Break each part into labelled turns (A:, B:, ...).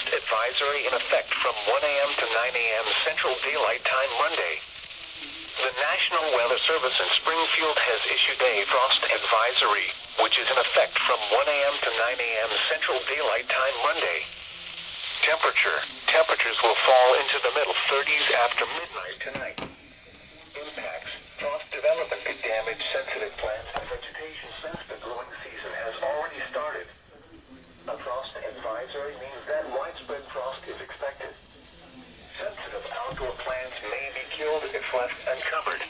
A: frost advisory in effect from 1 a.m. to 9 a.m. Central Daylight Time Monday. The National Weather Service in Springfield has issued a frost advisory, which is in effect from 1 a.m. to 9 a.m. Central Daylight Time Monday. Temperatures will fall into the middle 30s after midnight tonight. Impacts: frost development could damage sensitive plants and vegetation since the growing season has already started. A frost advisory means that widespread frost is expected. Sensitive outdoor plants may be killed if left uncovered.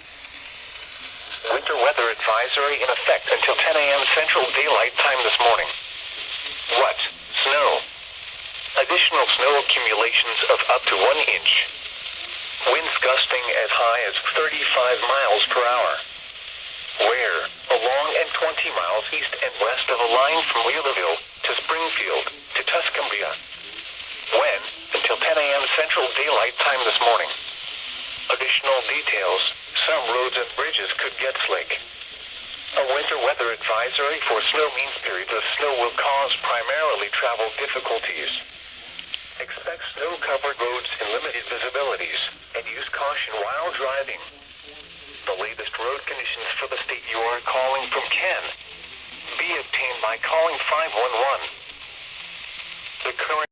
A: Winter weather advisory in effect until 10 a.m. Central Daylight Time this morning. What? Snow. Additional snow accumulations of up to 1 inch. Winds gusting as high as 35 miles per hour. Where? Along and 20 miles east and west of a line from Wheelerville to Springfield to Tuscumbia. When? Until 10 a.m. Central Daylight Time this morning. Additional details: some roads and bridges could get slick. A winter weather advisory for snow means periods of snow will cause primarily travel difficulties. Expect snow-covered roads and limited visibilities, and use caution while driving. The latest road conditions for the state you are calling from can be obtained by calling 511. The current